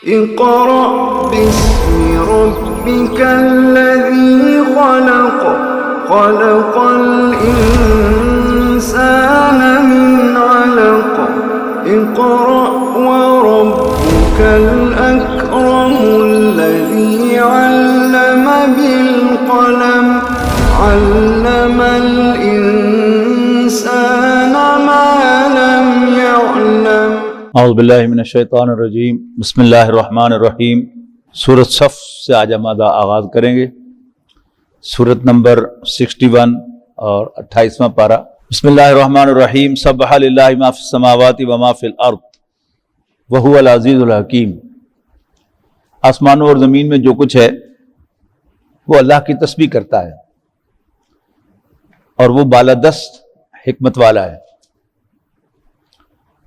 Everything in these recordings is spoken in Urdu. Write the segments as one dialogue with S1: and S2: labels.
S1: اقرأ باسم ربك الذي خلق خلق الإنسان من علق اقرأ وربك الأكرم الذي علم بالقلم علم الإنسان ما لم يعلم۔
S2: اعوذ باللہ من الشیطان الرجیم، بسم اللہ الرحمن الرحیم۔ سورۃ صف سے آج ہم آغاز کریں گے، سورۃ نمبر 61 اور 28واں پارہ۔ بسم اللہ الرحمن الرحیم۔ سبح للہ ما فی السماوات وما فی الارض وہو العزیز الحکیم۔ آسمانوں اور زمین میں جو کچھ ہے وہ اللہ کی تسبیح کرتا ہے اور وہ بالادست حکمت والا ہے۔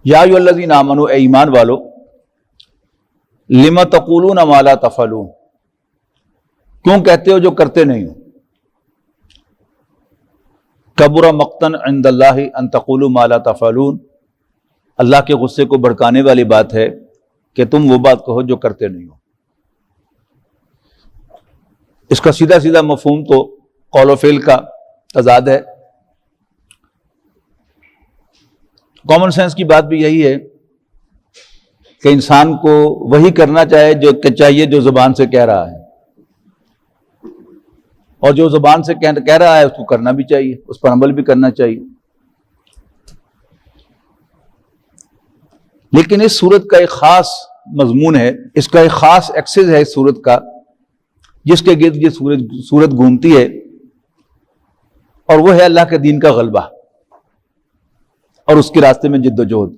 S2: یا ایھا الذین آمنوا، اے ایمان والو، لم تقولون ما لا تفعلون، کیوں کہتے ہو جو کرتے نہیں ہو؟ کبر مقتا عند اللہ ان تقولوا ما لا تفعلون، اللہ کے غصے کو بھڑکانے والی بات ہے کہ تم وہ بات کہو جو کرتے نہیں ہو۔ اس کا سیدھا سیدھا مفہوم تو قول و فعل کا تضاد ہے۔ کامن سینس کی بات بھی یہی ہے کہ انسان کو وہی کرنا چاہیے جو زبان سے کہہ رہا ہے، اور جو زبان سے کہہ رہا ہے اس کو کرنا بھی چاہیے، اس پر عمل بھی کرنا چاہیے۔ لیکن اس سورت کا ایک خاص مضمون ہے، اس کا ایک خاص ایکسس ہے اس سورت کا، جس کے گرد یہ سورت گھومتی ہے، اور وہ ہے اللہ کے دین کا غلبہ اور اس کے راستے میں جد و جہد،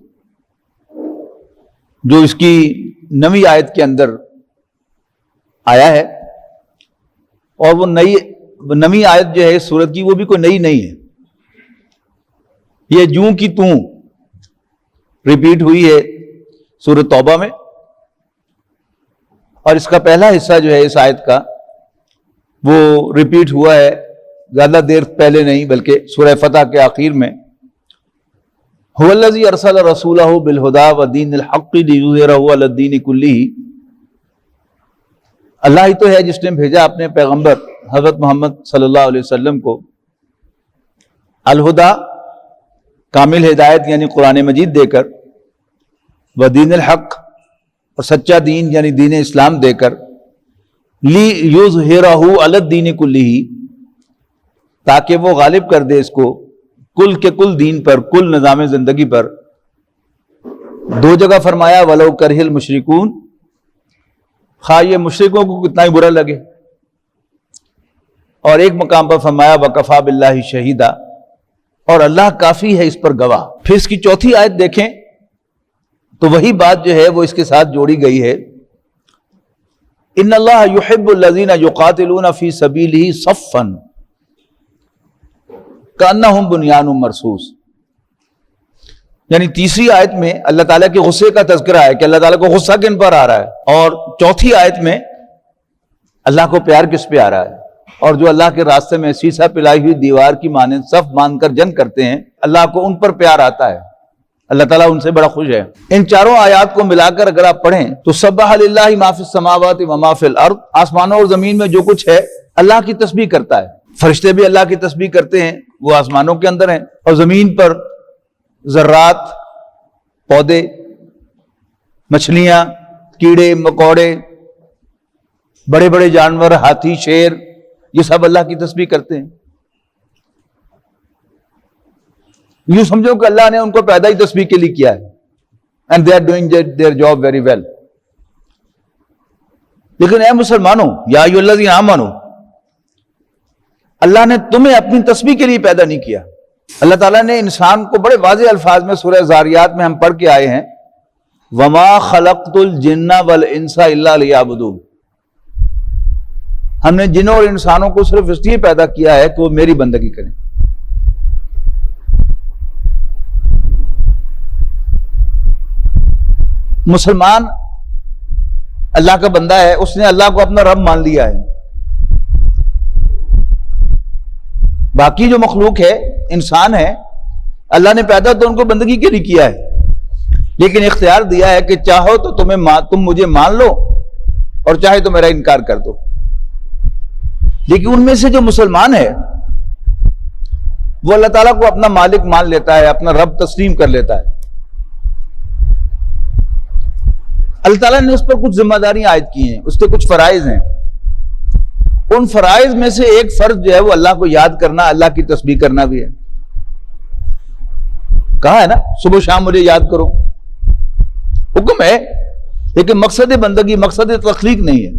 S2: جو اس کی نویں آیت کے اندر آیا ہے۔ اور وہ نویں آیت جو ہے اس سورت کی، وہ بھی کوئی نئی نہیں ہے، یہ جوں کی توں ریپیٹ ہوئی ہے سورۃ توبہ میں، اور اس کا پہلا حصہ جو ہے اس آیت کا وہ ریپیٹ ہوا ہے زیادہ دیر پہلے نہیں بلکہ سورہ فتح کے آخر میں۔ هو الذی ارسل رسولہ بالہدی ودین الحق لیظہرہ علی الدین کلہ، اللہ ہی تو ہے جس نے بھیجا اپنے پیغمبر حضرت محمد صلی اللہ علیہ وسلم کو الہدی، کامل ہدایت یعنی قرآن مجید دے کر، ودین الحق، اور سچا دین یعنی دین اسلام دے کر، لیظہرہ علی الدین کلہ، تاکہ وہ غالب کر دے اس کو کل کے کل دین پر، کل نظام زندگی پر۔ دو جگہ فرمایا وَلَوْ كَرِهَ الْمُشْرِكُونَ، خواہ یہ مشرکوں کو کتنا ہی برا لگے، اور ایک مقام پر فرمایا وَكَفَى بِاللَّهِ شَهِيدًا، اور اللہ کافی ہے اس پر گواہ۔ پھر اس کی چوتھی آیت دیکھیں تو وہی بات جو ہے وہ اس کے ساتھ جوڑی گئی ہے، إِنَّ اللَّهَ يُحِبُّ الَّذِينَ يُقَاتِلُونَ فِي سَبِيلِهِ صَفًّا کأنہم بنیان مرصوص، یعنی تیسری آیت میں اللہ تعالیٰ کے غصے کا تذکرہ ہے کہ اللہ تعالیٰ کو غصہ کن پر آ رہا ہے، اور چوتھی آیت میں اللہ کو پیار کس پہ آ رہا ہے، اور جو اللہ کے راستے میں سیسا پلائی ہوئی دیوار کی مانند صف باندھ کر جنگ کرتے ہیں، اللہ کو ان پر پیار آتا ہے، اللہ تعالیٰ ان سے بڑا خوش ہے۔ ان چاروں آیات کو ملا کر اگر آپ پڑھیں تو سبح للہ ما فی السماوات وما فی الارض، آسمانوں اور زمین میں جو کچھ ہے اللہ کی تسبیح کرتا ہے۔ فرشتے بھی اللہ کی تسبیح کرتے ہیں، وہ آسمانوں کے اندر ہیں، اور زمین پر ذرات، پودے، مچھلیاں، کیڑے مکوڑے، بڑے بڑے جانور، ہاتھی، شیر، یہ سب اللہ کی تسبیح کرتے ہیں۔ یوں سمجھو کہ اللہ نے ان کو پیدا ہی تسبیح کے لیے کیا ہے، and they are doing their job very well۔ لیکن اے مسلمانوں، یا ایھا الذین آمنوا، اللہ نے تمہیں اپنی تسبیح کے لیے پیدا نہیں کیا۔ اللہ تعالیٰ نے انسان کو بڑے واضح الفاظ میں سورہ زاریات میں ہم پڑھ کے آئے ہیں وَمَا خَلَقْتُ الْجِنَّ وَالْإِنسَ إِلَّا لِيَعْبُدُونِ، ہم نے جنوں اور انسانوں کو صرف اس لیے پیدا کیا ہے کہ وہ میری بندگی کریں۔ مسلمان اللہ کا بندہ ہے، اس نے اللہ کو اپنا رب مان لیا ہے۔ باقی جو مخلوق ہے، انسان ہے، اللہ نے پیدا تو ان کو بندگی کے لیے کیا ہے، لیکن اختیار دیا ہے کہ چاہو تو تم مجھے مان لو اور چاہے تو میرا انکار کر دو. لیکن ان میں سے جو مسلمان ہے وہ اللہ تعالیٰ کو اپنا مالک مان لیتا ہے, اپنا رب تسلیم کر لیتا ہے. اللہ تعالیٰ نے اس پر کچھ ذمہ داریاں عائد کی ہیں, اس کے کچھ فرائض ہیں. ان فرائض میں سے ایک فرض جو ہے وہ اللہ کو یاد کرنا, اللہ کی تسبیح کرنا بھی ہے. کہا ہے نا صبح شام مجھے یاد کرو, حکم ہے, لیکن مقصد بندگی, مقصد تخلیق نہیں ہے.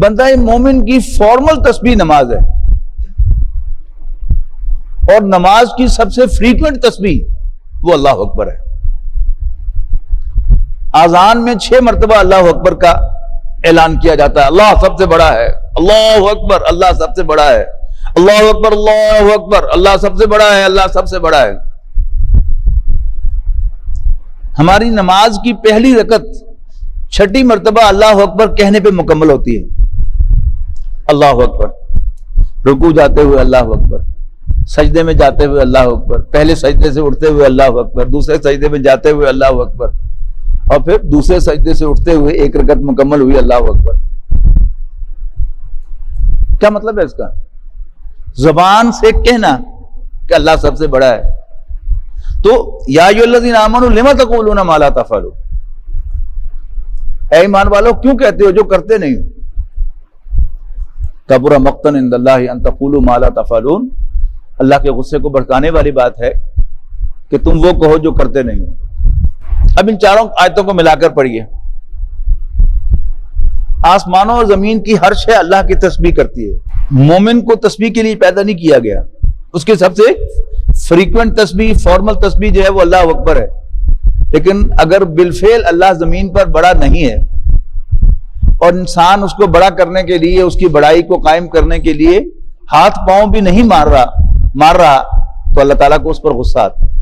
S2: بندہ مومن کی فارمل تسبیح نماز ہے, اور نماز کی سب سے فریکوینٹ تسبیح وہ اللہ اکبر ہے. اذان میں 6 مرتبہ اللہ اکبر کا اعلان کیا جاتا ہے. اللہ سب سے بڑا ہے, اللہ اکبر, اللہ سب سے بڑا ہے, اللہ اکبر, اللہ اکبر, اللہ سب سے بڑا ہے, اللہ سب سے بڑا ہے. ہماری نماز کی پہلی رکعت 6 مرتبہ اللہ اکبر کہنے پہ مکمل ہوتی ہے. اللہ اکبر, رکوع جاتے ہوئے اللہ اکبر, سجدے میں جاتے ہوئے اللہ اکبر, پہلے سجدے سے اٹھتے ہوئے اللہ اکبر, دوسرے سجدے میں جاتے ہوئے اللہ اکبر, اور پھر دوسرے سجدے سے اٹھتے ہوئے ایک رکعت مکمل ہوئی اللہ اکبر. کیا مطلب ہے اس کا؟ زبان سے کہنا کہ اللہ سب سے بڑا ہے. تو یا ایھا الذین آمنوا لم تقولون ما لا تفعلون, اے ایمان والو کیوں کہتے ہو جو کرتے نہیں ہو. کبر مقتا عند اللہ ان تقولوا ما لا تفعلون, اللہ کے غصے کو بھڑکانے والی بات ہے کہ تم وہ کہو جو کرتے نہیں ہو. اب ان چاروں آیتوں کو ملا کر پڑھیے. آسمانوں اور زمین کی ہر شے اللہ کی تسبیح کرتی ہے. مومن کو تسبیح کے لیے پیدا نہیں کیا گیا. اس کی سب سے فریکوینٹ تسبیح, فارمل تسبیح جو ہے وہ اللہ اکبر ہے. لیکن اگر بالفعل اللہ زمین پر بڑا نہیں ہے اور انسان اس کو بڑا کرنے کے لیے, اس کی بڑائی کو قائم کرنے کے لیے ہاتھ پاؤں بھی نہیں مار رہا تو اللہ تعالیٰ کو اس پر غصہ آتا ہے.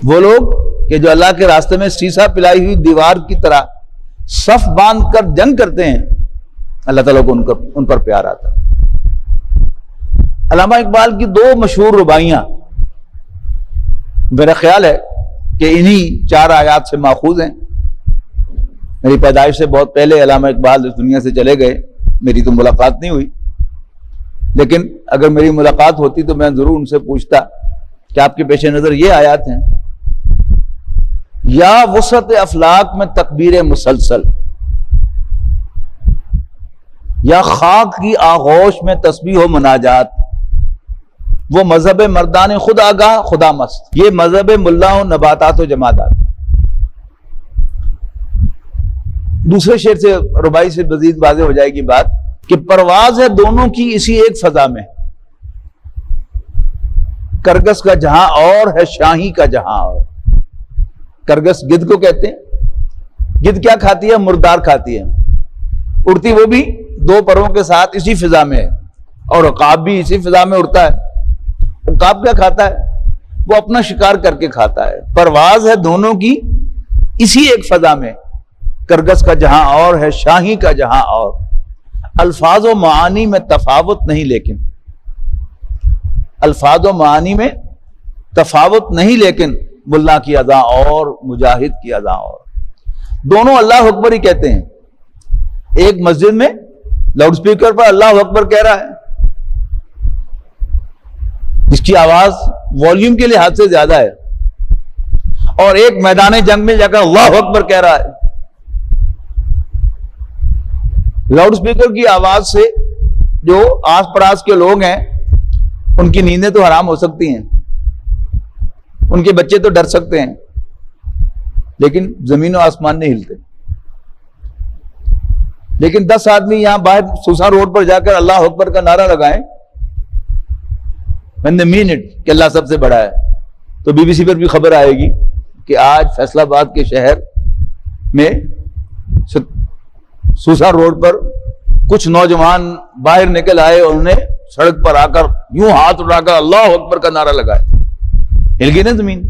S2: وہ لوگ کہ جو اللہ کے راستے میں سیسا پلائی ہوئی دیوار کی طرح صف باندھ کر جنگ کرتے ہیں, اللہ تعالیٰ کو ان پر پیار آتا ہے. علامہ اقبال کی 2 مشہور رباعیاں میرا خیال ہے کہ انہی 4 آیات سے ماخوذ ہیں. میری پیدائش سے بہت پہلے علامہ اقبال اس دنیا سے چلے گئے, میری تو ملاقات نہیں ہوئی, لیکن اگر میری ملاقات ہوتی تو میں ضرور ان سے پوچھتا کہ آپ کے پیش نظر یہ آیات ہیں. یا وسعت افلاک میں تکبیر مسلسل, یا خاک کی آغوش میں تسبیح و مناجات, وہ مذہب مردان خود آگاہ خدا مست, یہ مذہب ملاؤں نباتات و جمادات. دوسرے شعر سے, رباعی سے مزید واضح ہو جائے گی بات کہ پرواز ہے دونوں کی اسی ایک فضا میں, کرگس کا جہاں اور ہے شاہی کا جہاں اور. کرگس گدھ کو کہتے ہیں. گدھ کیا کھاتی ہے؟ مردار کھاتی ہے. اڑتی وہ بھی 2 پروں کے ساتھ اسی فضا میں ہے, اور عقاب بھی اسی فضا میں اڑتا ہے. عقاب کیا کھاتا ہے؟ وہ اپنا شکار کر کے کھاتا ہے. پرواز ہے دونوں کی اسی ایک فضا میں, کرگس کا جہاں اور ہے شاہی کا جہاں اور. الفاظ و معانی میں تفاوت نہیں, لیکن الفاظ و معانی میں تفاوت نہیں, لیکن ملا کی اذاں اور مجاہد کی اذاں اور. دونوں اللہ اکبر ہی کہتے ہیں. ایک مسجد میں لاؤڈ سپیکر پر اللہ اکبر کہہ رہا ہے, جس کی آواز والیوم کے لحاظ سے زیادہ ہے, اور ایک میدان جنگ میں جا کر اللہ اکبر کہہ رہا ہے. لاؤڈ سپیکر کی آواز سے جو آس پڑاس کے لوگ ہیں ان کی نیندیں تو حرام ہو سکتی ہیں, ان کے بچے تو ڈر سکتے ہیں, لیکن زمین و آسمان نہیں ہلتے. لیکن 10 آدمی یہاں باہر سوسا روڈ پر جا کر اللہ اکبر کا نعرہ لگائیں when they mean it کہ اللہ سب سے بڑا ہے, تو بی بی سی پر بھی خبر آئے گی کہ آج فیصل آباد کے شہر میں سوسا روڈ پر کچھ نوجوان باہر نکل آئے اور انہیں سڑک پر آ کر یوں ہاتھ اٹھا کر اللہ اکبر کا نعرہ لگائے. ہل گئی نا زمین.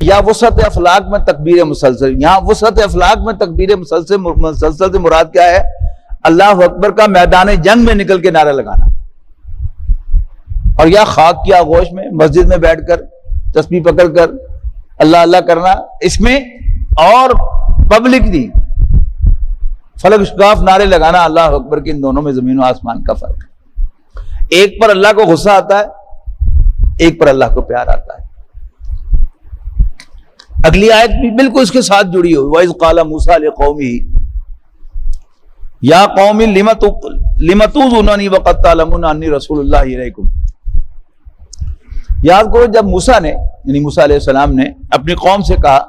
S2: یا وسعت افلاک میں تکبیر مسلسل, یہاں وسعت افلاک میں تکبیر مسلسل سے مراد کیا ہے؟ اللہ اکبر کا میدان جنگ میں نکل کے نعرہ لگانا. اور یا خاک کی آغوش میں مسجد میں بیٹھ کر تسبیح پکڑ کر اللہ اللہ کرنا اس میں اور پبلک نہیں، فلک اشکاف نعرے لگانا اللہ اکبر کے، ان دونوں میں زمین و آسمان کا فرق ہے۔ ایک پر اللہ کو غصہ آتا ہے، ایک پر اللہ کو پیار آتا ہے۔ اگلی آیت بھی بالکل اس کے ساتھ جڑی ہوئی، وَإِذْ قَالَ مُوسَىٰ لِقَوْمِهِ یا قوم لِمَ تُؤْذُونَنِي وَقَدْ تَعْلَمُونَ أَنِّي رَسُولُ اللَّهِ إِلَيْكُمْ۔ یاد کرو جب موسیٰ نے، یعنی موسیٰ علیہ السلام نے اپنی قوم سے کہا،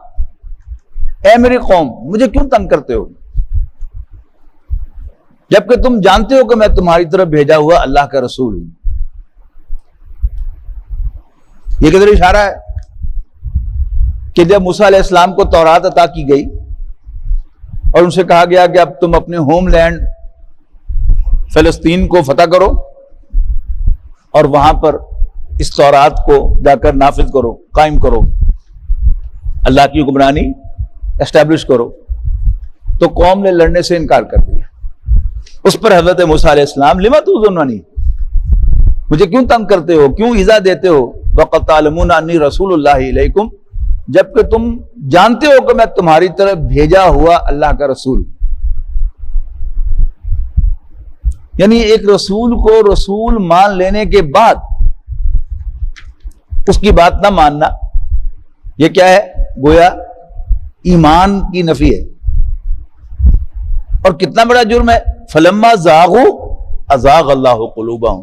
S2: اے میری قوم مجھے کیوں تنگ کرتے ہو، جبکہ تم جانتے ہو کہ میں تمہاری طرف بھیجا ہوا اللہ کا رسول ہوں۔ یہ کدھر اشارہ ہے کہ جب موسیٰ علیہ السلام کو تورات عطا کی گئی اور ان سے کہا گیا کہ اب تم اپنے ہوم لینڈ فلسطین کو فتح کرو اور وہاں پر اس تورات کو جا کر نافذ کرو، قائم کرو، اللہ کی حکمرانی اسٹیبلش کرو، تو قوم نے لڑنے سے انکار کر دیا۔ اس پر حضرت موسیٰ علیہ السلام لما تؤذوننی، مجھے کیوں تنگ کرتے ہو، کیوں ایذا دیتے ہو، وقد تعلمون انی رسول اللہ الیکم، جبکہ تم جانتے ہو کہ میں تمہاری طرف بھیجا ہوا اللہ کا رسول۔ یعنی ایک رسول کو رسول مان لینے کے بعد اس کی بات نہ ماننا، یہ کیا ہے؟ گویا ایمان کی نفی ہے، اور کتنا بڑا جرم ہے۔ فلما زاغوا ازاغ اللہ قلوبہم،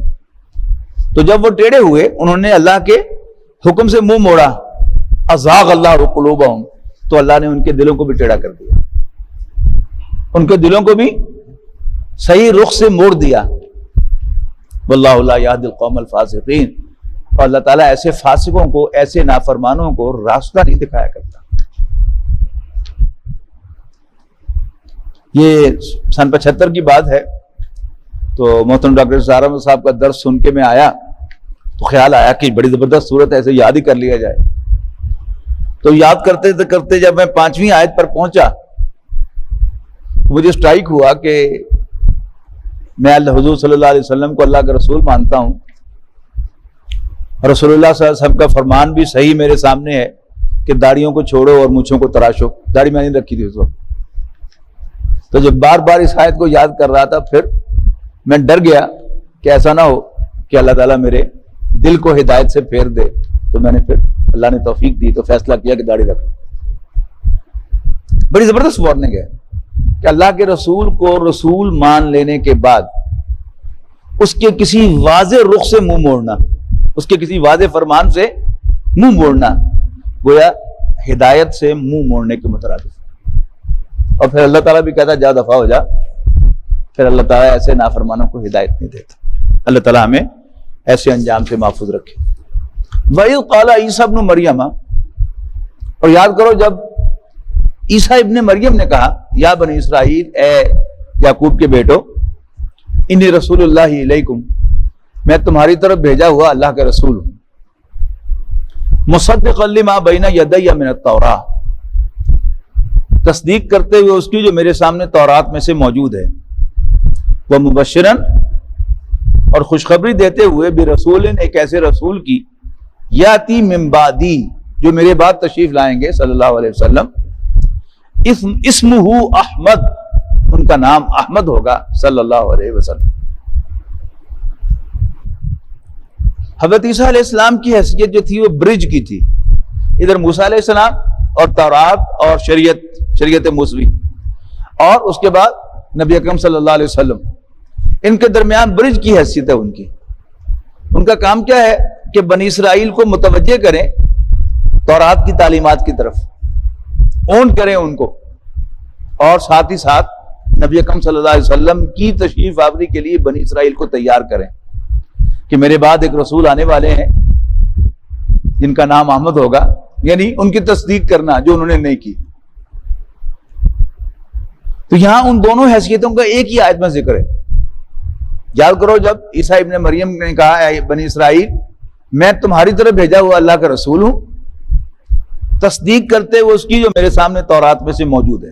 S2: تو جب وہ ٹیڑے ہوئے انہوں نے اللہ کے حکم سے منہ موڑا، ازاغ اللہ قلوبہم، تو اللہ نے ان کے دلوں کو بھی ٹیڑھا کر دیا، ان کے دلوں کو بھی صحیح رخ سے موڑ دیا۔ واللہ لا یہدی القوم الفاسقین، اور اللہ تعالیٰ ایسے فاسقوں کو، ایسے نافرمانوں کو راستہ نہیں دکھایا کرتا۔ یہ سن 75 کی بات ہے، تو محترم ڈاکٹر سہار احمد صاحب کا درس سن کے میں آیا تو خیال آیا کہ بڑی زبردست صورت ہے، ایسے یاد ہی کر لیا جائے۔ تو یاد کرتے کرتے جب میں 5ویں آیت پر پہنچا مجھے اسٹرائک ہوا کہ میں حضور صلی اللہ علیہ وسلم کو اللہ کا رسول مانتا ہوں، رسول اللہ صلی اللہ علیہ وسلم کا فرمان بھی صحیح میرے سامنے ہے کہ داڑھیوں کو چھوڑو اور مونچھوں کو تراشو۔ داڑھی میں نہیں رکھی تھی اس وقت، تو جب بار بار اس آیت کو یاد کر رہا تھا پھر میں ڈر گیا کہ ایسا نہ ہو کہ اللہ تعالیٰ میرے دل کو ہدایت سے پھیر دے، تو میں نے پھر اللہ نے توفیق دی تو فیصلہ کیا کہ داڑھی رکھ۔ بڑی زبردست وارننگ ہے کہ اللہ کے رسول کو رسول مان لینے کے بعد اس کے کسی واضح رخ سے منہ موڑنا، اس کے کسی واضح فرمان سے منہ موڑنا، گویا ہدایت سے منہ موڑنے کے مترادف۔ اور پھر اللہ تعالیٰ بھی کہتا جا دفع ہو جا، پھر اللہ تعالیٰ ایسے نافرمانوں کو ہدایت نہیں دیتا۔ اللہ تعالیٰ ہمیں ایسے انجام سے محفوظ رکھے۔ وَإِذْ قَالَ عِيسَىٰ ابْنُ مَرْيَمَ، اور یاد کرو جب عیسیٰ ابن مریم نے کہا، یا بنی اسرائیل، اے یعقوب کے بیٹو، انی رسول اللہ الیکم، میں تمہاری طرف بھیجا ہوا اللہ کا رسول ہوں، مصدقا لما بین یدی من التوراۃ، تصدیق کرتے ہوئے اس کی جو میرے سامنے تورات میں سے موجود ہے، ومبشرا، اور خوشخبری دیتے ہوئے برسول، ایک ایسے رسول کی، یاتی من بعدی، جو میرے بعد تشریف لائیں گے صلی اللہ علیہ وسلم، اسمہ احمد، ان کا نام احمد ہوگا صلی اللہ علیہ وسلم۔ حضرت عیسیٰ علیہ السلام کی حیثیت جو تھی وہ برج کی تھی، ادھر موسیٰ علیہ السلام اور تورات اور شریعت موسوی، اور اس کے بعد نبی اکرم صلی اللہ علیہ وسلم، ان کے درمیان برج کی حیثیت ہے ان کی۔ ان کا کام کیا ہے کہ بنی اسرائیل کو متوجہ کریں تورات کی تعلیمات کی طرف، اون کریں ان کو، اور ساتھ ہی ساتھ نبی اکرم صلی اللہ علیہ وسلم کی تشریف آوری کے لیے بنی اسرائیل کو تیار کریں کہ میرے بعد ایک رسول آنے والے ہیں جن کا نام احمد ہوگا، یعنی ان کی تصدیق کرنا جو انہوں نے نہیں کی۔ تو یہاں ان دونوں حیثیتوں کا ایک ہی آیت میں ذکر ہے۔ یاد کرو جب عیسیٰ ابن مریم نے کہا، اے بنی اسرائیل، میں تمہاری طرف بھیجا ہوا اللہ کا رسول ہوں، تصدیق کرتے ہوئے اس کی جو میرے سامنے تورات میں سے موجود ہے،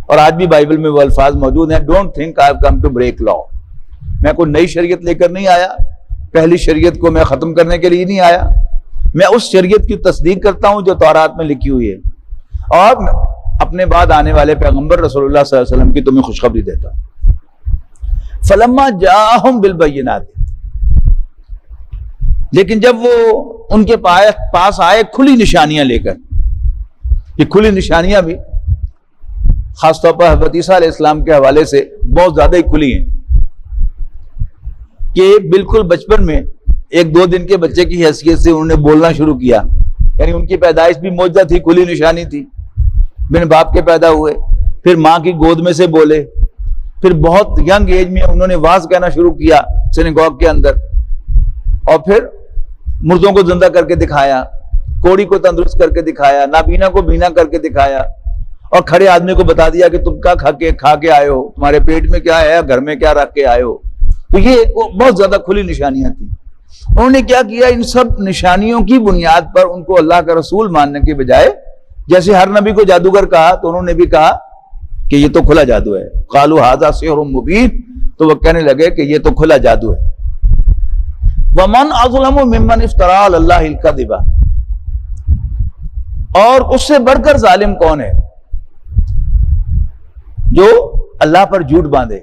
S2: اور آج بھی بائبل میں وہ الفاظ موجود ہیں، don't think I have come to break law, میں کوئی نئی شریعت لے کر نہیں آیا، پہلی شریعت کو میں ختم کرنے کے لیے نہیں آیا، میں اس شریعت کی تصدیق کرتا ہوں جو تورات میں لکھی ہوئی ہے، اور اپنے بعد آنے والے پیغمبر رسول اللہ صلی اللہ علیہ وسلم کی تمہیں خوشخبری دیتا ہوں۔ فلما جاءہم بالبینات، لیکن جب وہ ان کے پاس آئے کھلی نشانیاں لے کر، یہ کھلی نشانیاں بھی خاص طور پر حضرت عیسیٰ علیہ السلام کے حوالے سے بہت زیادہ ہی کھلی ہیں، کہ بالکل بچپن میں 1-2 دن کے بچے کی حیثیت سے انہوں نے بولنا شروع کیا، یعنی ان کی پیدائش بھی معجزہ تھی، کھلی نشانی تھی، بن باپ کے پیدا ہوئے، پھر ماں کی گود میں سے بولے، پھر بہت ینگ ایج میں انہوں نے واعظ کہنا شروع کیا سینیگوگ کے اندر، اور پھر مردوں کو زندہ کر کے دکھایا، کوڑی کو تندرست کر کے دکھایا، نابینا کو بینا کر کے دکھایا، اور کھڑے آدمی کو بتا دیا کہ تم کیا کھا کے آئے ہو، تمہارے پیٹ میں کیا ہے، گھر میں کیا رکھ کے آئے ہو۔ تو یہ بہت زیادہ کھلی نشانیاں تھیں۔ انہوں نے کیا کیا، ان سب نشانیوں کی بنیاد پر ان کو اللہ کا رسول ماننے کے بجائے، جیسے ہر نبی کو جادوگر کہا تو انہوں نے بھی کہا کہ یہ تو کھلا جادو ہے، قالوا ھذا سحر مبین، تو وہ کہنے لگے کہ یہ تو کھلا جادو ہے۔ ومن اظلم ممن افترى علی اللہ الکذب، اور اس سے بڑھ کر ظالم کون ہے جو اللہ پر جھوٹ باندھے،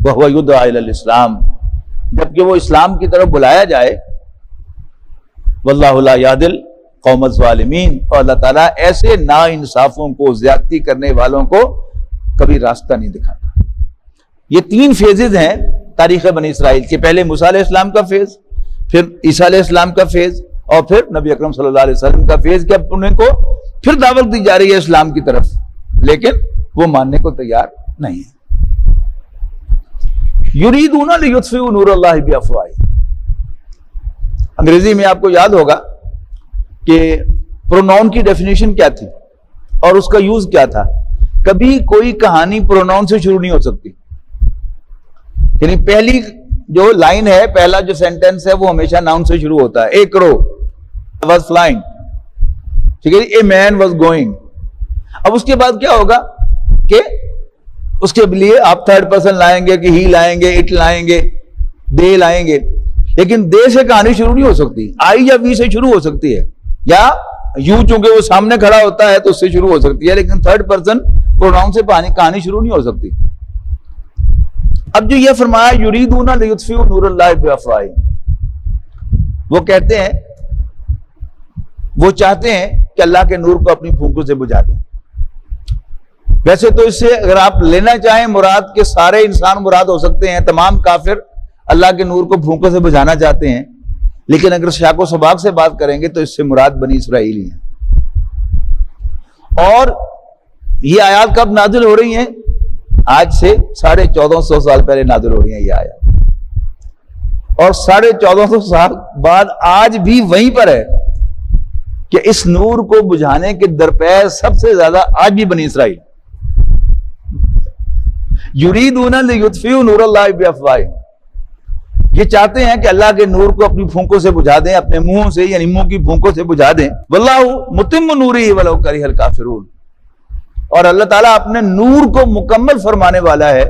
S2: وہو یدعی الی الاسلام، جبکہ وہ اسلام کی طرف بلایا جائے، واللہ لا یہدی القوم الظالمین، اور اللہ تعالیٰ ایسے نا انصافوں کو، زیادتی کرنے والوں کو کبھی راستہ نہیں دکھاتا۔ یہ 3 فیزز ہیں تاریخ بنی اسرائیل کے، پہلے موسیٰ علیہ السلام کا فیز، پھر عیسیٰ علیہ السلام کا فیز، اور پھر نبی اکرم صلی اللہ علیہ وسلم کا فیز، کہ اب انہیں کو پھر دعوت دی جا رہی ہے اسلام کی طرف، لیکن وہ ماننے کو تیار نہیں ہے۔ یریدون لیطفئوا نور اللہ بافواہہم، انگریزی میں آپ کو یاد ہوگا کہ پروناؤن کی ڈیفینیشن کیا تھی اور اس کا یوز کیا تھا۔ کبھی کوئی کہانی پروناؤن سے شروع نہیں ہو سکتی، یعنی پہلی جو لائن ہے، پہلا جو سینٹنس ہے، وہ ہمیشہ ناؤن سے شروع ہوتا ہے۔ اے کرو واز فلائنگ، ٹھیک ہے، اے مین واز گوئنگ۔ اب اس کے بعد کیا ہوگا کہ اس کے لیے آپ تھرڈ پرسن لائیں گے، کہ ہی لائیں گے، اٹ لائیں گے، دے لائیں گے، لیکن دے سے کہانی شروع نہیں ہو سکتی، آئی یا وی سے شروع ہو سکتی ہے، یا یوں چونکہ وہ سامنے کھڑا ہوتا ہے تو اس سے شروع ہو سکتی ہے، لیکن تھرڈ پرسن پروناؤن سے کہانی شروع نہیں ہو سکتی۔ اب جو یہ فرمایا یریدون لیطفئوا نور اللہ بافواہہم، وہ کہتے ہیں، وہ چاہتے ہیں کہ اللہ کے نور کو اپنی پھونکوں سے بجھا دیں۔ ویسے تو اس سے اگر آپ لینا چاہیں مراد کے سارے انسان مراد ہو سکتے ہیں، تمام کافر اللہ کے نور کو پھونکوں سے بجھانا چاہتے ہیں، لیکن اگر شاق و سباق سے بات کریں گے تو اس سے مراد بنی اسرائیل ہی ہیں۔ اور یہ آیات کب نازل ہو رہی ہیں؟ آج سے 1450 سال پہلے نازل ہو رہی ہیں یہ آیات، اور 1450 سال بعد آج بھی وہیں پر ہے کہ اس نور کو بجھانے کے درپے سب سے زیادہ آج بھی بنی اسرائیل۔ یریدون لیطفئوا نور اللہ بافواہہم، یہ چاہتے ہیں کہ اللہ کے نور کو اپنی پھونکوں سے بجھا دیں، اپنے منہوں سے یعنی منہ کی پھونکوں سے بجھا دیں۔ واللہ متم نورہ ولو کرہ الکافرون، اور اللہ تعالیٰ اپنے نور کو مکمل فرمانے والا ہے،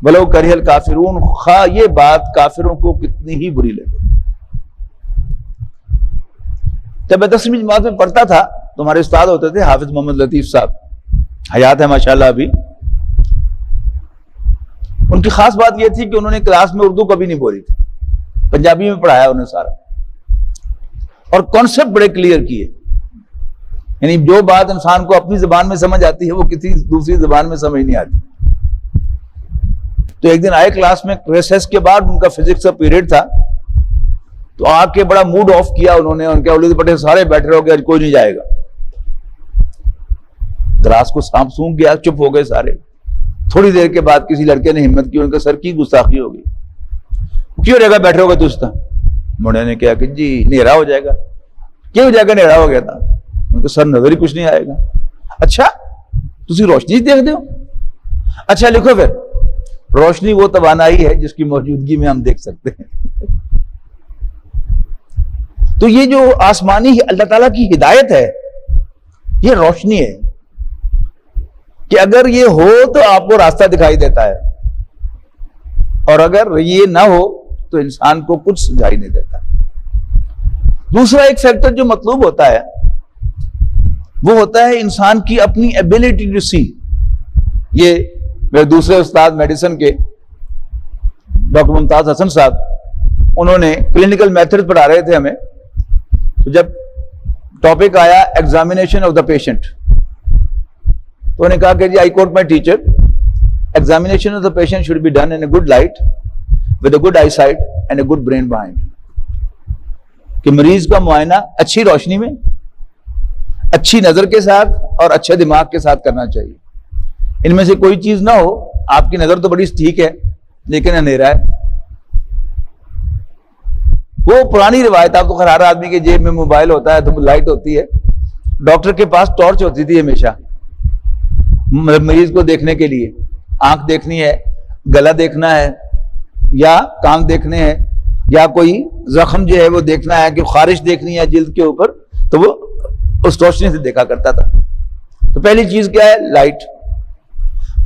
S2: ولو کرہ الکافرون، خواہ یہ بات کافروں کو کتنی ہی بری لگے۔ جب میں 10ویں جماعت میں پڑھتا تھا تو ہمارے استاد ہوتے تھے حافظ محمد لطیف صاحب، حیات ہے ماشاءاللہ ابھی۔ ان کی خاص بات یہ تھی کہ انہوں نے کلاس میں اردو کبھی نہیں بولی تھی، پنجابی میں پڑھایا انہیں سارا، اور کانسیپٹ بڑے کلیئر کیے، یعنی جو بات انسان کو اپنی زبان میں سمجھ آتی ہے وہ کسی دوسری زبان میں سمجھ نہیں آتی۔ تو ایک دن آئے کلاس میں، ریسیس کے بعد ان کا فزکس کا پیریڈ تھا، تو آ کے بڑا موڈ آف کیا انہوں نے، ان کے اولاد پٹے سارے بیٹھے رہو گے، آج کوئی نہیں جائے گا۔ دراز کو سانپ سونگ گیا، چپ ہو گئے سارے۔ تھوڑی دیر کے بعد کسی لڑکے نے ہمت کی، ان کا سر کی گستاخی ہوگی، کیوں رہے گا بیٹھے ہو گے تو؟ مڑے نے کہا کہ جی نیرا ہو جائے گا۔ کیوں ہو جائے گا؟ نیرا ہو گیا تھا۔ ان کا سر نظر ہی کچھ نہیں آئے گا۔ اچھا تسی روشنی دیکھ دے ہو؟ اچھا لکھو پھر، روشنی وہ توانائی ہے جس کی موجودگی میں ہم دیکھ سکتے ہیں۔ تو یہ جو آسمانی اللہ تعالیٰ کی ہدایت ہے، یہ روشنی ہے کہ اگر یہ ہو تو آپ کو راستہ دکھائی دیتا ہے، اور اگر یہ نہ ہو تو انسان کو کچھ سمجھائی نہیں دیتا۔ دوسرا ایک فیکٹر جو مطلوب ہوتا ہے وہ ہوتا ہے انسان کی اپنی ایبلٹی ٹو سی. یہ میرے دوسرے استاد میڈیسن کے ڈاکٹر ممتاز حسن صاحب، انہوں نے کلینکل میتھڈ پڑھا رہے تھے ہمیں. تو جب ٹاپک آیا ایگزامینیشن آف دا پیشنٹ، تو انہوں نے کہا کہ جی I quote my teacher, examination of the patient should be done in a good light with a good eye sight and a good brain behind. کہ مریض کا معائنہ اچھی روشنی میں، اچھی نظر کے ساتھ اور اچھے دماغ کے ساتھ کرنا چاہیے. ان میں سے کوئی چیز نہ ہو، آپ کی نظر تو بڑی ٹھیک ہے لیکن اندھیرا ہے. وہ پرانی روایت، آپ تو خیر ہر آدمی کے جیب میں موبائل ہوتا ہے تو لائٹ ہوتی ہے. ڈاکٹر کے پاس ٹارچ ہوتی تھی ہمیشہ مریض کو دیکھنے کے لیے. آنکھ دیکھنی ہے، گلا دیکھنا ہے، یا کان دیکھنے ہیں، یا کوئی زخم جو ہے وہ دیکھنا ہے، کہ خارش دیکھنی ہے جلد کے اوپر، تو وہ اس روشنی سے دیکھا کرتا تھا. تو پہلی چیز کیا ہے؟ لائٹ.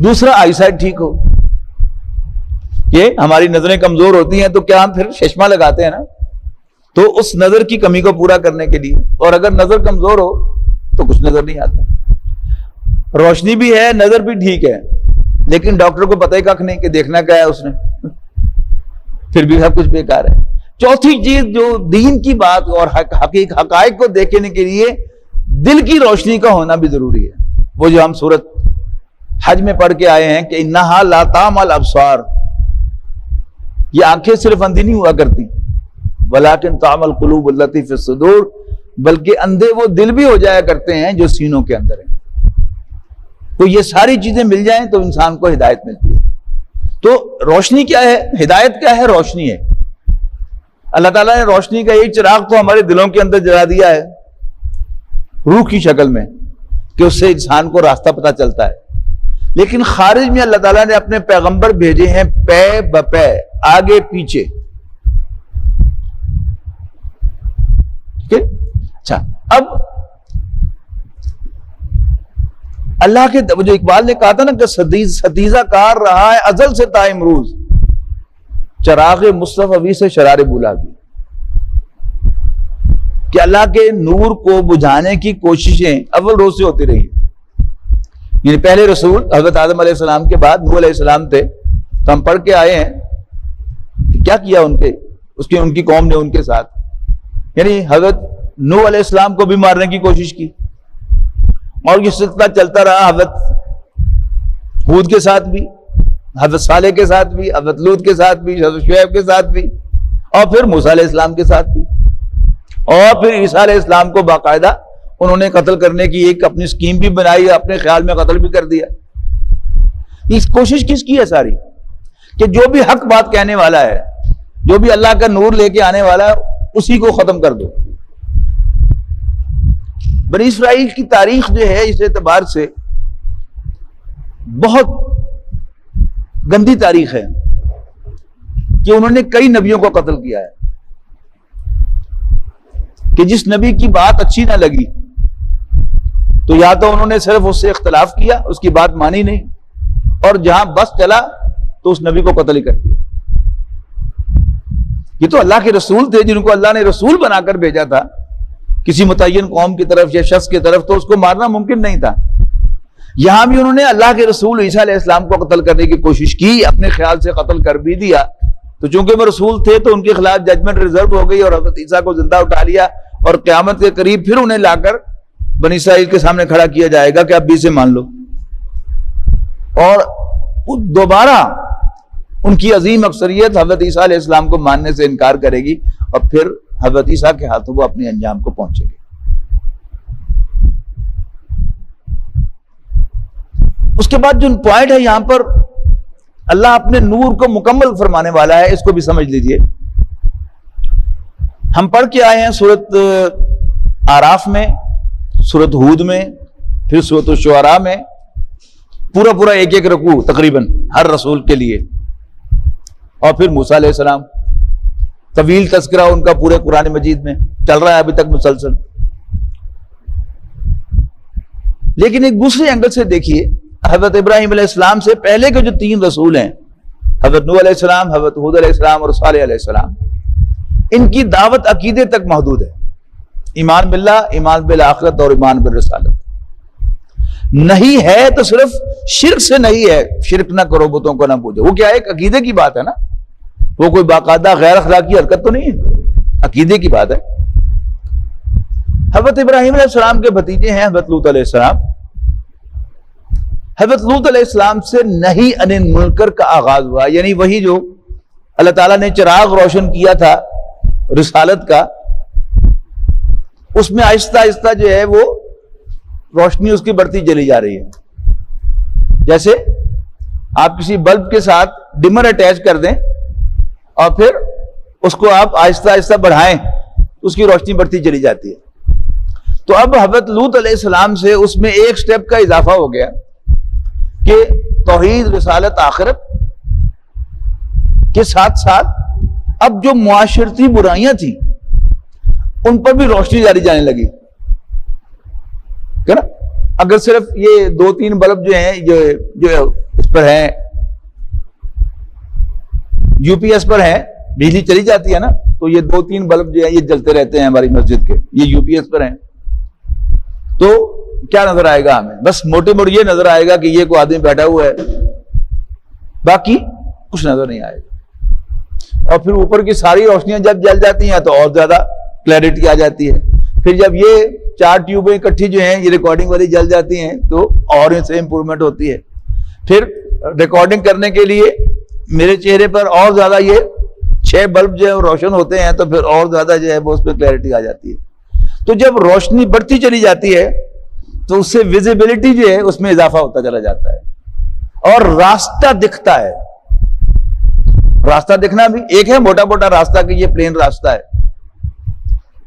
S2: دوسرا آئی سائٹ ٹھیک ہو. یہ ہماری نظریں کمزور ہوتی ہیں تو کیا ہم پھر چشمہ لگاتے ہیں نا، تو اس نظر کی کمی کو پورا کرنے کے لیے. اور اگر نظر کمزور ہو تو کچھ نظر نہیں آتا. روشنی بھی ہے، نظر بھی ٹھیک ہے، لیکن ڈاکٹر کو پتہ ہی کخ نہیں کہ دیکھنا کیا ہے اس نے، پھر بھی سب کچھ بیکار ہے. چوتھی چیز جو دین کی بات اور حقائق کو دیکھنے کے لیے دل کی روشنی کا ہونا بھی ضروری ہے. وہ جو ہم سورت حج میں پڑھ کے آئے ہیں کہ انہا لا تعمى الابصار، یہ آنکھیں صرف اندھی نہیں ہوا کرتی، ولکن تعمى القلوب التي في الصدور، بلکہ اندھے وہ دل بھی ہو جایا کرتے ہیں جو سینوں کے اندر ہیں. تو یہ ساری چیزیں مل جائیں تو انسان کو ہدایت ملتی ہے. تو روشنی کیا ہے؟ ہدایت کیا ہے؟ روشنی ہے. اللہ تعالیٰ نے روشنی کا ایک چراغ تو ہمارے دلوں کے اندر جلا دیا ہے روح کی شکل میں، کہ اس سے انسان کو راستہ پتہ چلتا ہے. لیکن خارج میں اللہ تعالیٰ نے اپنے پیغمبر بھیجے ہیں پے بپے، آگے پیچھے. ٹھیک ہے؟ اچھا، اب اللہ کے جو اقبال نے کہا تھا نا کہ ستیزہ کار رہا ہے ازل سے تا امروز، چراغ مصطفی سے شرار بولا بھی. کہ اللہ کے نور کو بجھانے کی کوششیں اول روز سے ہوتی رہی. یعنی پہلے رسول حضرت آدم علیہ السلام کے بعد نوح علیہ السلام تھے، تو ہم پڑھ کے آئے ہیں کہ کیا کیا ان کی قوم نے ان کے ساتھ. یعنی حضرت نوح علیہ السلام کو بھی مارنے کی کوشش کی، اور یہ سلسلہ چلتا رہا حضرت ہود کے ساتھ بھی، حضرت صالح کے ساتھ بھی، حضرت لوط کے ساتھ بھی، حضرت شعیب کے ساتھ بھی، اور پھر موسیٰ علیہ السلام کے ساتھ بھی. اور پھر عیسیٰ علیہ السلام کو باقاعدہ انہوں نے قتل کرنے کی ایک اپنی سکیم بھی بنائی، اپنے خیال میں قتل بھی کر دیا. اس کوشش کس کی ہے ساری؟ کہ جو بھی حق بات کہنے والا ہے، جو بھی اللہ کا نور لے کے آنے والا ہے، اسی کو ختم کر دو. بنی اسرائیل کی تاریخ جو ہے اس اعتبار سے بہت گندی تاریخ ہے کہ انہوں نے کئی نبیوں کو قتل کیا ہے. کہ جس نبی کی بات اچھی نہ لگی تو یا تو انہوں نے صرف اس سے اختلاف کیا، اس کی بات مانی نہیں، اور جہاں بس چلا تو اس نبی کو قتل ہی کر دیا. یہ تو اللہ کے رسول تھے جن کو اللہ نے رسول بنا کر بھیجا تھا کسی متعین قوم کی طرف یا شخص کی طرف، تو اس کو مارنا ممکن نہیں تھا. یہاں بھی انہوں نے اللہ کے رسول عیسیٰ علیہ السلام کو قتل کرنے کی کوشش کی، اپنے خیال سے قتل کر بھی دیا. تو چونکہ وہ رسول تھے تو ان کے خلاف ججمنٹ ریزرو ہو گئی، اور حضرت عیسیٰ کو زندہ اٹھا لیا، اور قیامت کے قریب پھر انہیں لا کر بنی اسرائیل کے سامنے کھڑا کیا جائے گا کہ اب بھی اسے مان لو. اور دوبارہ ان کی عظیم اکثریت حضرت عیسیٰ علیہ السلام کو ماننے سے انکار کرے گی، اور پھر حضرت عیسیٰ کے ہاتھوں وہ اپنے انجام کو پہنچے گے. اس کے بعد جو پوائنٹ ہے یہاں پر، اللہ اپنے نور کو مکمل فرمانے والا ہے، اس کو بھی سمجھ لیجئے. ہم پڑھ کے آئے ہیں سورت آراف میں، سورت ہود میں، پھر سورت الشعراء میں، پورا ایک ایک رکوع تقریباً ہر رسول کے لیے، اور پھر موسیٰ علیہ السلام، طویل تذکرہ ان کا پورے قرآن مجید میں چل رہا ہے ابھی تک مسلسل. لیکن ایک دوسرے اینگل سے دیکھیے، حضرت ابراہیم علیہ السلام سے پہلے کے جو 3 رسول ہیں، حضرت نوح علیہ السلام، حضرت ہود علیہ السلام اور صالح علیہ السلام، ان کی دعوت عقیدے تک محدود ہے. ایمان باللہ، ایمان بالآخرت اور ایمان بالرسالت. نہیں ہے تو صرف شرک سے نہیں ہے، شرک نہ کرو، بتوں کو نہ پوجو. وہ کیا ہے؟ ایک عقیدے کی بات ہے نا، وہ کوئی باقاعدہ غیر اخلاقی حرکت تو نہیں ہے، عقیدے کی بات ہے. حضرت ابراہیم علیہ السلام کے بھتیجے ہیں حضرت لوط علیہ السلام. حضرت لوط علیہ السلام سے نہی عن المنکر کا آغاز ہوا، یعنی وہی جو اللہ تعالیٰ نے چراغ روشن کیا تھا رسالت کا، اس میں آہستہ آہستہ جو ہے وہ روشنی اس کی بڑھتی چلی جا رہی ہے. جیسے آپ کسی بلب کے ساتھ ڈمر اٹیچ کر دیں اور پھر اس کو آپ آہستہ آہستہ بڑھائیں تو اس کی روشنی بڑھتی چلی جاتی ہے. تو اب حضرت لوط علیہ السلام سے اس میں ایک سٹیپ کا اضافہ ہو گیا کہ توحید، رسالت، آخرت کے ساتھ ساتھ اب جو معاشرتی برائیاں تھیں ان پر بھی روشنی ڈالی جانے لگی. نا اگر صرف یہ 2-3 بلب جو ہیں جو اس پر ہیں، یو پی ایس پر ہیں، بجلی چلی جاتی ہے نا، تو یہ 2-3 بلب جو ہیں یہ جلتے رہتے ہیں ہماری مسجد کے، یہ یو پی ایس پر ہیں. تو کیا نظر آئے گا ہمیں؟ بس موٹے موٹے یہ نظر آئے گا کہ یہ کوئی آدمی بیٹھا ہوا ہے، باقی کچھ نظر نہیں آئے گا. اور پھر اوپر کی ساری روشنیاں جب جل جاتی ہیں تو اور زیادہ کلیئرٹی آ جاتی ہے. پھر جب یہ 4 ٹیوبیں اکٹھی جو ہیں یہ ریکارڈنگ والی جل جاتی ہیں تو اور اس سے امپرومنٹ ہوتی ہے. پھر ریکارڈنگ کرنے کے لیے میرے چہرے پر اور زیادہ یہ 6 بلب جو ہے روشن ہوتے ہیں تو پھر اور زیادہ جو ہے وہ اس پہ کلیئرٹی آ جاتی ہے. تو جب روشنی بڑھتی چلی جاتی ہے تو اس سے ویزیبلٹی جو ہے اس میں اضافہ ہوتا چلا جاتا ہے اور راستہ دکھتا ہے. راستہ دکھنا بھی ایک ہے موٹا موٹا راستہ کہ یہ پلین راستہ ہے،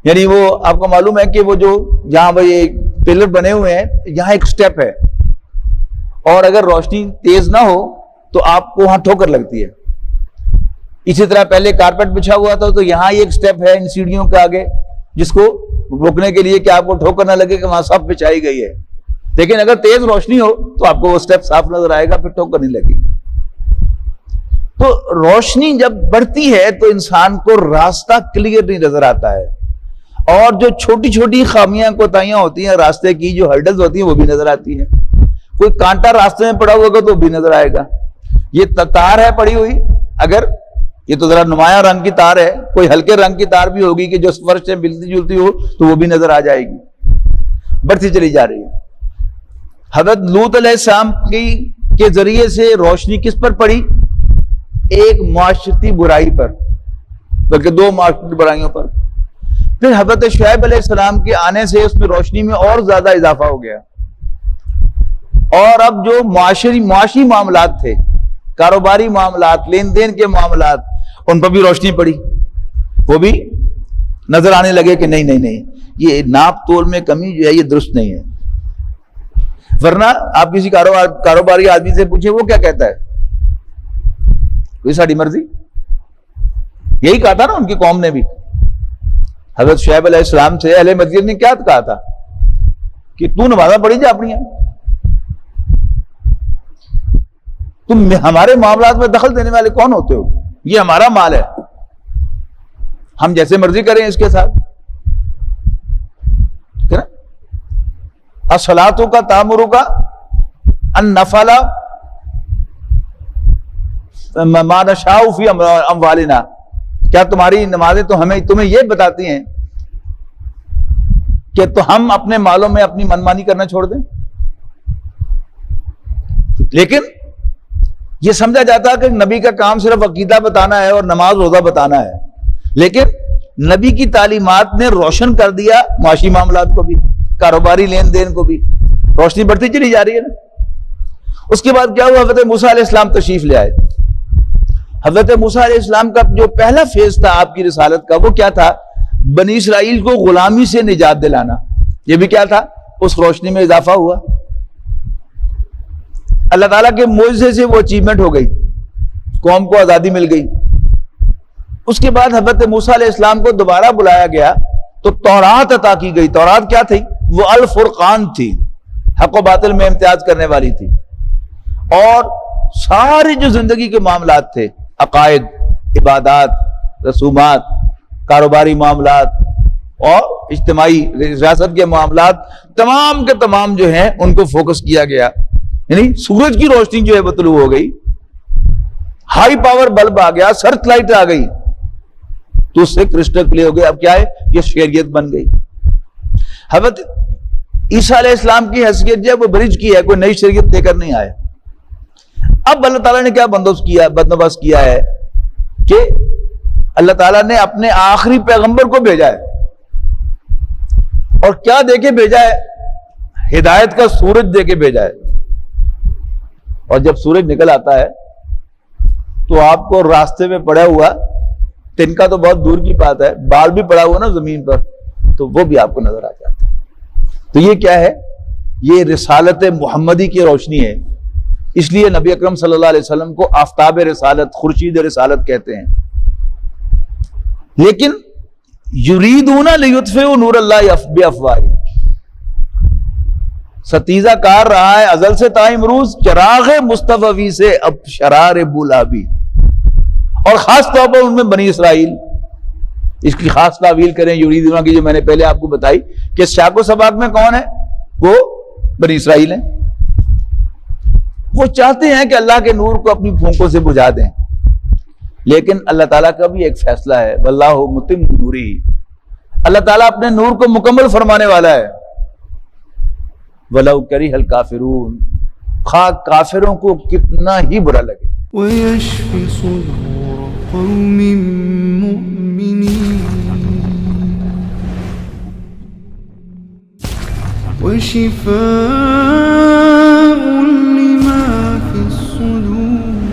S2: یعنی وہ آپ کو معلوم ہے کہ وہ جو جہاں وہ یہ پلر بنے ہوئے ہیں یہاں ایک سٹیپ ہے اور اگر روشنی تیز نہ ہو تو آپ کو وہاں ٹھوکر لگتی ہے. اسی طرح پہلے کارپیٹ بچھا ہوا تھا تو یہاں ایک سٹیپ ہے ان سیڑھیوں کے آگے جس کو روکنے کے لیے کہ آپ کو ٹھوکر نہ لگے کہ وہاں صف بچھائی گئی ہے. لیکن اگر تیز روشنی ہو تو آپ کو وہ سٹیپ صاف نظر آئے گا، پھر ٹھوکر نہیں لگے گی. تو روشنی جب بڑھتی ہے تو انسان کو راستہ کلیئر نہیں نظر آتا ہے اور جو چھوٹی چھوٹی خامیاں کوتاہیاں ہوتی ہیں راستے کی، جو ہرڈلز ہوتی ہیں وہ بھی نظر آتی ہیں. کوئی کانٹا راستے میں پڑا ہوگا تو بھی نظر آئے گا. یہ تار ہے پڑی ہوئی، اگر یہ تو ذرا نمایاں رنگ کی تار ہے، کوئی ہلکے رنگ کی تار بھی ہوگی کہ جو فرش سے ملتی جلتی ہو تو وہ بھی نظر آ جائے گی. بڑھتی چلی جا رہی ہے. حضرت لوط علیہ السلام کے ذریعے سے روشنی کس پر پڑی؟ ایک معاشرتی برائی پر، بلکہ 2 معاشرتی برائیوں پر. پھر حضرت شعیب علیہ السلام کے آنے سے اس میں روشنی میں اور زیادہ اضافہ ہو گیا اور اب جو معاشی معاملات تھے، کاروباری معاملات، لین دین کے معاملات، ان پر بھی روشنی پڑی. وہ بھی نظر آنے لگے کہ نہیں یہ ناپ تول میں کمی جو ہے یہ درست نہیں ہے. ورنہ آپ کسی کاروباری آدمی سے پوچھیں وہ کیا کہتا ہے؟ کوئی ساری مرضی. یہی کہا تھا نا ان کی قوم نے بھی. حضرت شعیب علیہ السلام سے اہل مدین نے کیا کہا تھا کہ تو نمازاں پڑھی جا اپنی، تم ہمارے معاملات میں دخل دینے والے کون ہوتے ہو؟ یہ ہمارا مال ہے، ہم جیسے مرضی کریں اس کے ساتھ. ٹھیک ہے نا؟ الصلاۃ کا تامر کا النفل ما نشاء فی اموالنا، کیا تمہاری نمازیں تو تمہیں یہ بتاتی ہیں کہ تو ہم اپنے مالوں میں اپنی منمانی کرنا چھوڑ دیں؟ لیکن یہ سمجھا جاتا ہے کہ نبی کا کام صرف عقیدہ بتانا ہے اور نماز روزہ بتانا ہے، لیکن نبی کی تعلیمات نے روشن کر دیا معاشی معاملات کو بھی، کاروباری لین دین کو بھی. روشنی بڑھتی چلی جا رہی ہے نا. اس کے بعد کیا ہوا؟ حضرت موسیٰ علیہ السلام تشریف لے آئے. حضرت موسیٰ علیہ السلام کا جو پہلا فیز تھا آپ کی رسالت کا وہ کیا تھا؟ بنی اسرائیل کو غلامی سے نجات دلانا. یہ بھی کیا تھا؟ اس روشنی میں اضافہ ہوا. اللہ تعالیٰ کے معجزے سے وہ اچیومنٹ ہو گئی، قوم کو آزادی مل گئی. اس کے بعد حضرت موسیٰ علیہ السلام کو دوبارہ بلایا گیا تو تورات عطا کی گئی. تورات کیا تھی؟ وہ الفرقان تھی، حق و باطل میں امتیاز کرنے والی تھی. اور ساری جو زندگی کے معاملات تھے، عقائد، عبادات، رسومات، کاروباری معاملات اور اجتماعی ریاست کے معاملات تمام کے تمام جو ہیں ان کو فوکس کیا گیا. یعنی سورج کی روشنی جو ہے وہ طلوع ہو گئی، ہائی پاور بلب آ گیا، سرچ لائٹ آ گئی، تو اس سے کرسٹل کلیئر ہو گیا. اب کیا ہے؟ یہ شریعت بن گئی. حضرت عیسیٰ علیہ السلام کی حیثیت جو ہے وہ برج کی ہے، کوئی نئی شریعت لے کر نہیں آئے. اب اللہ تعالیٰ نے کیا بندوبست کیا ہے کہ اللہ تعالیٰ نے اپنے آخری پیغمبر کو بھیجا ہے، اور کیا دے کے بھیجا ہے؟ ہدایت کا سورج دے کے بھیجا ہے. اور جب سورج نکل آتا ہے تو آپ کو راستے میں پڑا ہوا تنکا تو بہت دور کی بات ہے، بال بھی پڑا ہوا نا زمین پر، تو وہ بھی آپ کو نظر آ جاتا ہے. تو یہ کیا ہے؟ یہ رسالت محمدی کی روشنی ہے. اس لیے نبی اکرم صلی اللہ علیہ وسلم کو آفتاب رسالت، خورشید رسالت کہتے ہیں. لیکن یریدون لیطفئوا نور اللہ بافواہہم، ستیزہ کار رہا ہے ازل سے تا امروز چراغ مصطفی سے اب شرار بولابی، اور خاص طور پر ان میں بنی اسرائیل. اس کی خاص تعویل کریں یریدون کی جو میں نے پہلے آپ کو بتائی کہ شاق و سباق میں کون ہے؟ وہ بنی اسرائیل ہیں. وہ چاہتے ہیں کہ اللہ کے نور کو اپنی پھونکوں سے بجھا دیں، لیکن اللہ تعالیٰ کا بھی ایک فیصلہ ہے، واللہ متم نورہ، اللہ تعالیٰ اپنے نور کو مکمل فرمانے والا ہے. وَلَوْ كَرِهَ الْكَافِرُونَ، خواہ کافروں کو کتنا ہی برا لگے.
S1: وَيَشْفِ صُدُورَ قَوْمٍ مُؤْمِنِينَ وَشِفَاءٌ لِمَا فِي الصُّدُورِ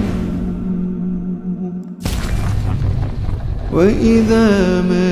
S1: وَإِذَا مَا